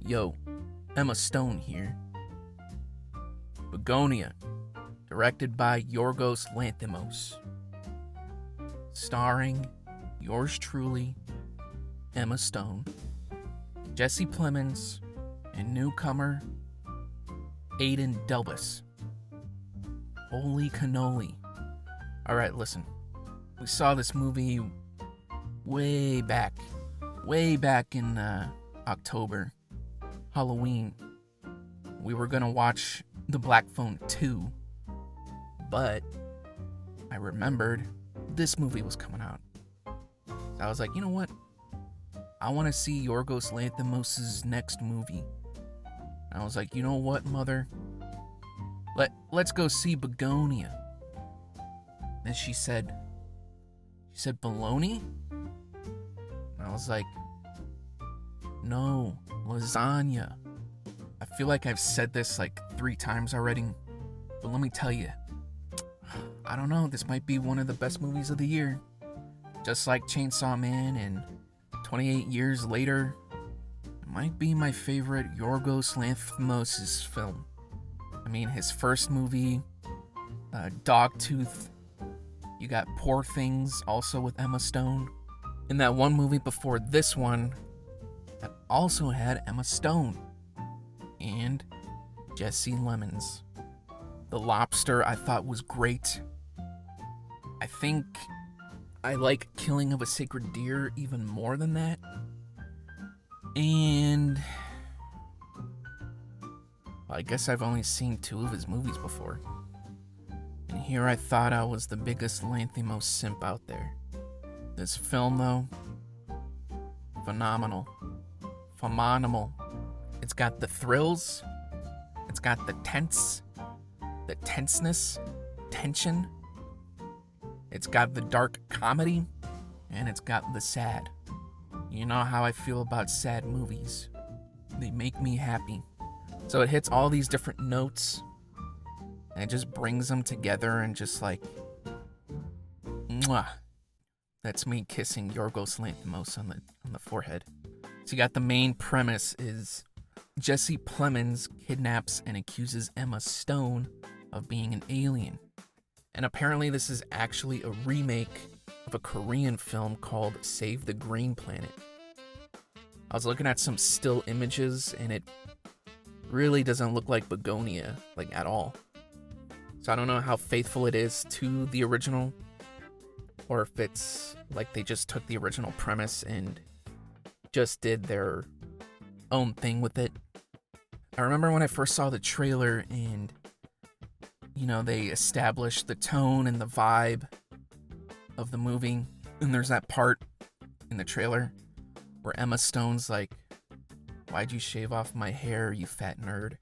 Yo, Emma Stone here. Bugonia, directed by Yorgos Lanthimos. Starring yours truly, Emma Stone, Jesse Plemons, and newcomer Aiden Delbus. Holy cannoli. Alright, listen. We saw this movie way back in October, Halloween. We were gonna watch The Black Phone 2, but I remembered this movie was coming out. So I was like, you know what? I want to see Yorgos Lanthimos' next movie. And I was like, you know what, mother? Let's go see Bugonia. And she said, bologna? And I was like, no, lasagna. I feel like I've said this like 3 times already, but let me tell you, I don't know, this might be one of the best movies of the year. Just like Chainsaw Man, and 28 years later, it might be my favorite Yorgos Lanthimos' film. I mean, his first movie, Dogtooth. You got Poor Things, also with Emma Stone. And that one movie before this one that also had Emma Stone and Jesse Plemons. The Lobster I thought was great. I think I like Killing of a Sacred Deer even more than that. And I guess I've only seen 2 of his movies before. And here I thought I was the biggest Lanthimos simp out there. This film, though, phenomenal. It's got the thrills, it's got the tenseness, tension. It's got the dark comedy, and it's got the sad. You know how I feel about sad movies. They make me happy. So it hits all these different notes, and it just brings them together and just like, mwah. That's me kissing Yorgos Lanthimos on the forehead. So you got the main premise is Jesse Plemons kidnaps and accuses Emma Stone of being an alien. And apparently this is actually a remake of a Korean film called Save the Green Planet. I was looking at some still images, and it really doesn't look like Bugonia, like, at all. So I don't know how faithful it is to the original, or if it's like they just took the original premise and just did their own thing with it. I remember when I first saw the trailer, and you know, they established the tone and the vibe of the movie. And there's that part in the trailer where Emma Stone's like, "Why'd you shave off my hair, you fat nerd?"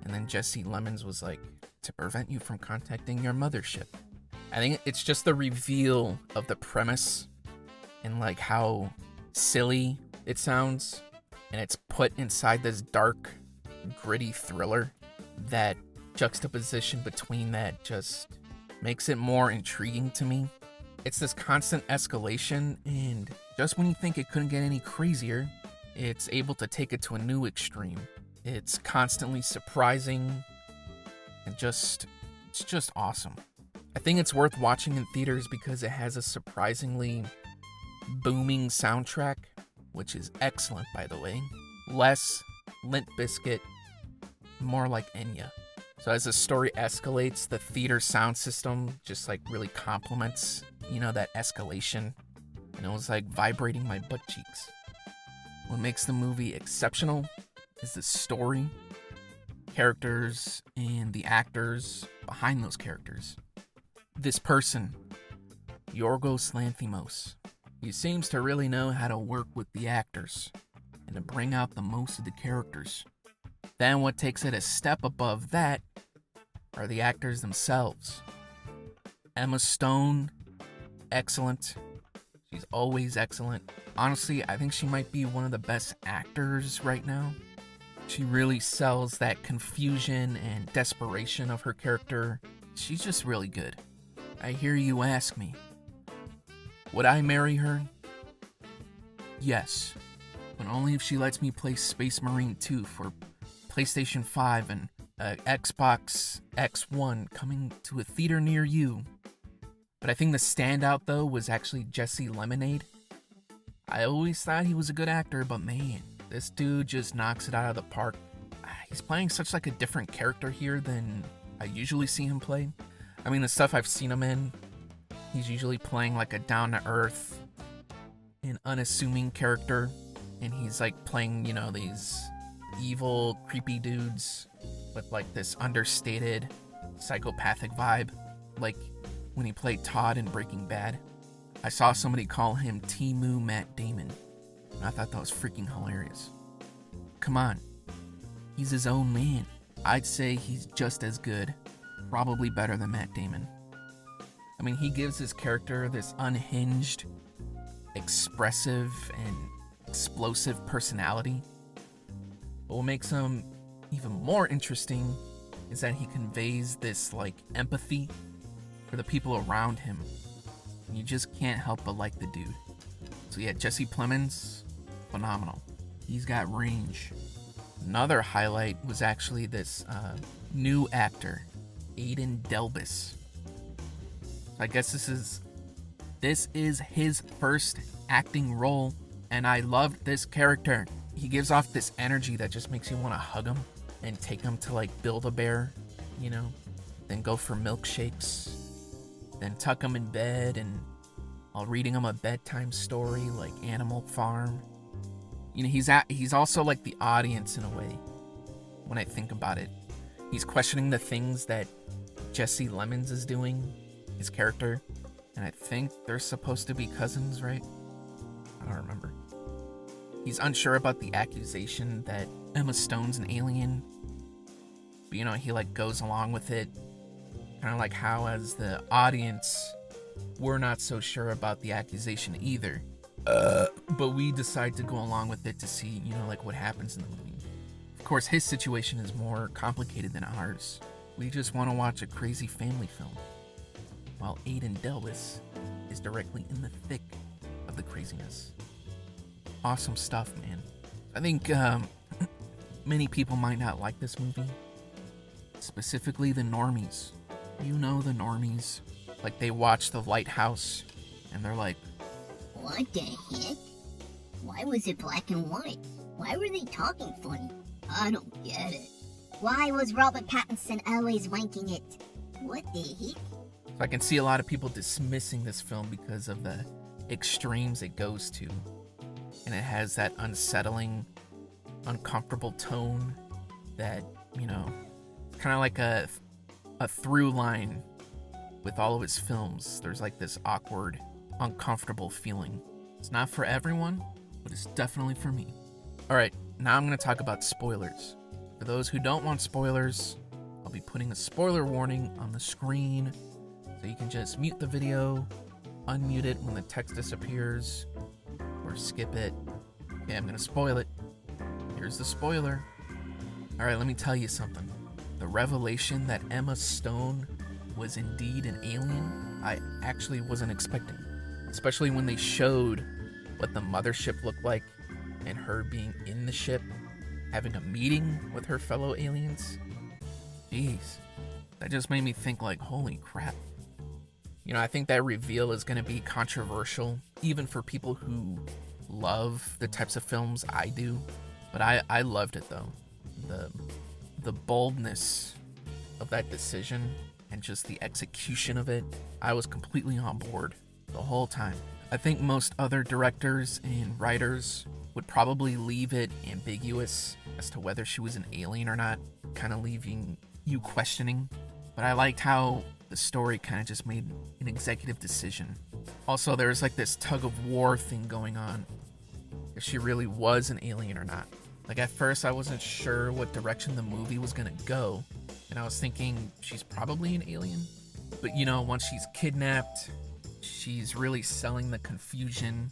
And then Jesse Plemons was like, "To prevent you from contacting your mothership." I think it's just the reveal of the premise and like how silly it sounds. And it's put inside this dark, gritty thriller. That juxtaposition between that just makes it more intriguing to me. It's this constant escalation, and just when you think it couldn't get any crazier, it's able to take it to a new extreme. It's constantly surprising, and it's just awesome. I think it's worth watching in theaters because it has a surprisingly booming soundtrack, which is excellent, by the way. Less Limp Bizkit, more like Enya. So as the story escalates, the theater sound system just like really complements, you know, that escalation. And it was like vibrating my butt cheeks. What makes the movie exceptional is the story, characters, and the actors behind those characters. This person, Yorgos Lanthimos, he seems to really know how to work with the actors and to bring out the most of the characters. Then what takes it a step above that are the actors themselves. Emma Stone, excellent. She's always excellent. Honestly, I think she might be one of the best actors right now. She really sells that confusion and desperation of her character. She's just really good. I hear you ask me, would I marry her? Yes. but only if she lets me play Space Marine 2 for PlayStation 5 and Xbox X1 coming to a theater near you. But I think the standout, though, was actually Jesse Lemonade. I always thought he was a good actor, but man, this dude just knocks it out of the park. He's playing such like a different character here than I usually see him play. I mean, the stuff I've seen him in, he's usually playing like a down-to-earth and unassuming character. And he's like playing, these evil, creepy dudes with like this understated, psychopathic vibe. Like when he played Todd in Breaking Bad. I saw somebody call him Timu Matt Damon. And I thought that was freaking hilarious. Come on. He's his own man. I'd say he's just as good. Probably better than Matt Damon. I mean, he gives his character this unhinged, expressive, and explosive personality. But what makes him even more interesting is that he conveys this, like, empathy for the people around him. And you just can't help but like the dude. So yeah, Jesse Plemons, phenomenal. He's got range. Another highlight was actually this new actor, Aiden Delbus. I guess this is his first acting role, and I loved this character. He gives off this energy that just makes you want to hug him and take him to like Build-A-Bear, then go for milkshakes, then tuck him in bed and while reading him a bedtime story like Animal Farm. He's also like the audience in a way. When I think about it, he's questioning the things that Jesse Lemons is doing, his character, and I think they're supposed to be cousins, right? I don't remember. He's unsure about the accusation that Emma Stone's an alien, but he like goes along with it, kind of like how as the audience we're not so sure about the accusation either. But we decide to go along with it to see, like what happens in the movie. Of course, his situation is more complicated than ours. We just want to watch a crazy family film, while Aiden Delbus is directly in the thick of the craziness. Awesome stuff, man. I think many people might not like this movie, specifically the normies. The normies. Like, they watch The Lighthouse, and they're like, what the heck? Why was it black and white? Why were they talking funny? I don't get it. Why was Robert Pattinson always wanking it? What the heck? So I can see a lot of people dismissing this film because of the extremes it goes to. And it has that unsettling, uncomfortable tone that, it's kind of like a through line with all of his films. There's like this awkward, uncomfortable feeling. It's not for everyone, but it's definitely for me. Alright, now I'm going to talk about spoilers. For those who don't want spoilers, I'll be putting a spoiler warning on the screen, so you can just mute the video, unmute it when the text disappears, or skip it. Okay, I'm going to spoil it. Here's the spoiler. Alright, let me tell you something. The revelation that Emma Stone was indeed an alien, I actually wasn't expecting. Especially when they showed what the mothership looked like and her being in the ship, having a meeting with her fellow aliens. Jeez, that just made me think like, holy crap. I think that reveal is going to be controversial, even for people who love the types of films I do. But I loved it though. The boldness of that decision and just the execution of it, I was completely on board the whole time. I think most other directors and writers would probably leave it ambiguous as to whether she was an alien or not, kind of leaving you questioning. But I liked how the story kind of just made an executive decision. Also, there was like this tug of war thing going on, if she really was an alien or not. Like at first I wasn't sure what direction the movie was gonna go, and I was thinking she's probably an alien. But once she's kidnapped, she's really selling the confusion,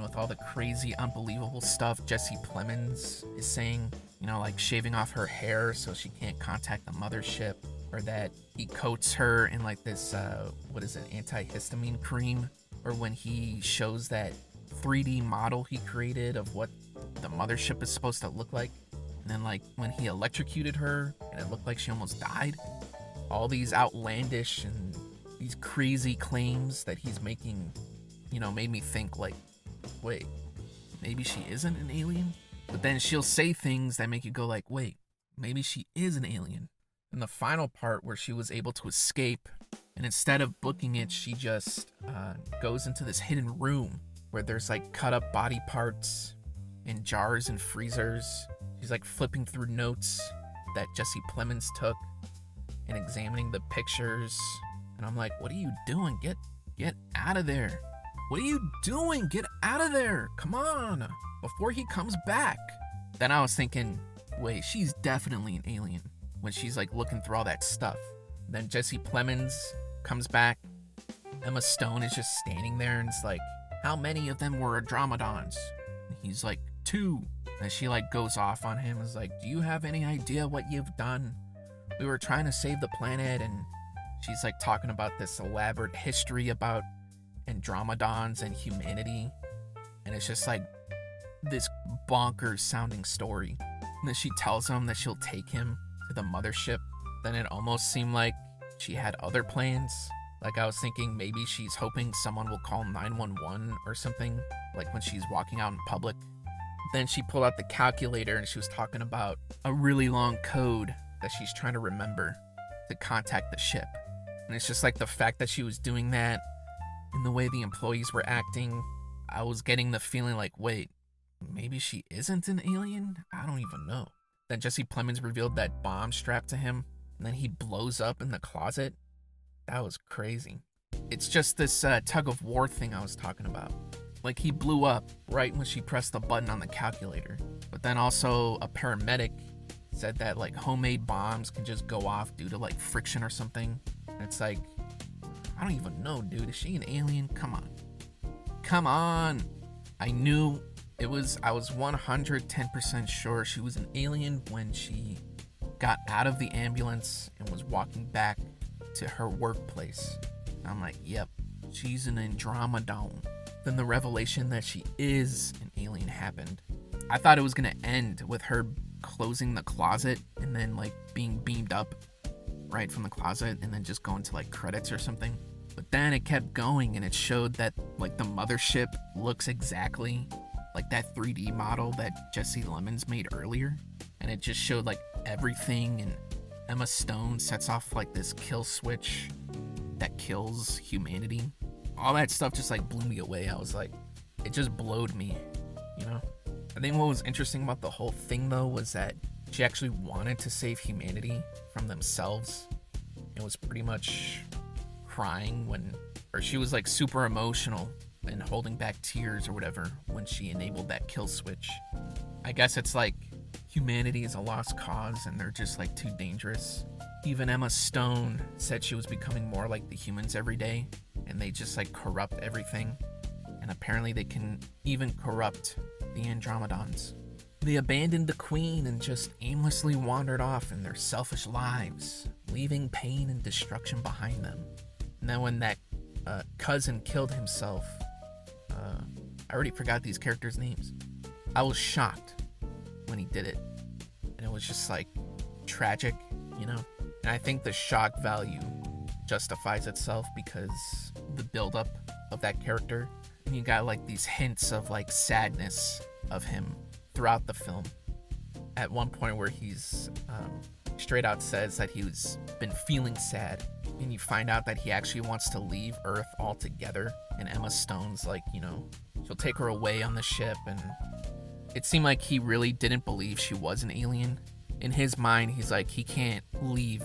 with all the crazy, unbelievable stuff Jesse Plemons is saying, like shaving off her hair so she can't contact the mothership, or that he coats her in like this, antihistamine cream, or when he shows that 3D model he created of what the mothership is supposed to look like. And then like when he electrocuted her and it looked like she almost died. All these outlandish and these crazy claims that he's making, made me think like, wait, maybe she isn't an alien? But then she'll say things that make you go like, wait, maybe she is an alien. And the final part where she was able to escape, and instead of booking it, she just goes into this hidden room where there's like cut up body parts in jars and freezers. She's like flipping through notes that Jesse Plemons took and examining the pictures. And I'm like, what are you doing? Get out of there. What are you doing? Get out of there. Come on. Before he comes back. Then I was thinking, wait, she's definitely an alien when she's like looking through all that stuff. Then Jesse Plemons comes back. Emma Stone is just standing there and it's like, how many of them were Andromedons? And he's like, 2. And she like goes off on him. Is like, do you have any idea what you've done? We were trying to save the planet. And she's like talking about this elaborate history about Andromedons and humanity. And it's just like this bonkers sounding story. And then she tells him that she'll take him to the mothership. Then it almost seemed like she had other plans. Like I was thinking maybe she's hoping someone will call 911 or something, like when she's walking out in public. Then she pulled out the calculator and she was talking about a really long code that she's trying to remember to contact the ship. And it's just like the fact that she was doing that and the way the employees were acting, I was getting the feeling like, wait, maybe she isn't an alien? I don't even know. Then Jesse Plemons revealed that bomb strapped to him, and then he blows up in the closet. That was crazy. It's just this tug of war thing I was talking about. Like he blew up right when she pressed the button on the calculator. But then also a paramedic said that like homemade bombs can just go off due to like friction or something. And it's like, I don't even know, dude. Is she an alien? Come on. I was 110% sure she was an alien when she got out of the ambulance and was walking back to her workplace. I'm like, yep, she's an Andromedon. Then the revelation that she is an alien happened. I thought it was gonna end with her closing the closet and then like being beamed up right from the closet and then just going to like credits or something. But then it kept going and it showed that like the mothership looks exactly like that 3D model that Jesse Plemons made earlier. And it just showed like everything, and Emma Stone sets off like this kill switch that kills humanity. All that stuff just like blew me away. I was like, it just blowed me, I think what was interesting about the whole thing though was that she actually wanted to save humanity from themselves. It was pretty much crying or she was like super emotional and holding back tears or whatever when she enabled that kill switch. I guess it's like humanity is a lost cause and they're just like too dangerous. Even Emma Stone said she was becoming more like the humans every day, and they just like corrupt everything. And apparently they can even corrupt the Andromedons. They abandoned the queen and just aimlessly wandered off in their selfish lives, leaving pain and destruction behind them. And then when that cousin killed himself, I already forgot these characters' names. I was shocked when he did it. And it was just like tragic, And I think the shock value justifies itself because the buildup of that character. And you got like these hints of like sadness of him throughout the film. At one point where he's straight out says that he's been feeling sad, and you find out that he actually wants to leave Earth altogether. And Emma Stone's like, she'll take her away on the ship, and it seemed like he really didn't believe she was an alien. In his mind, he's like, he can't leave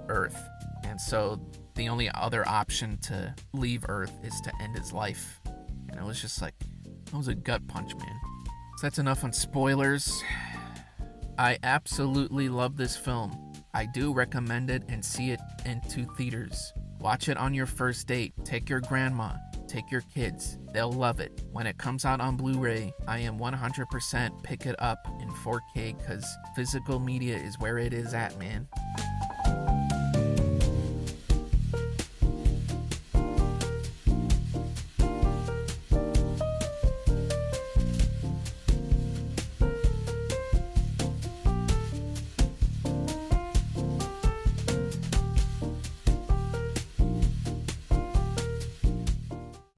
Earth. And so the only other option to leave Earth is to end his life. And it was just like, that was a gut punch, man. So that's enough on spoilers. I absolutely love this film. I do recommend it and see it in 2 theaters. Watch it on your first date. Take your grandma. Take your kids. They'll love it. When it comes out on Blu-ray, I am 100% pick it up in 4K because physical media is where it is at, man.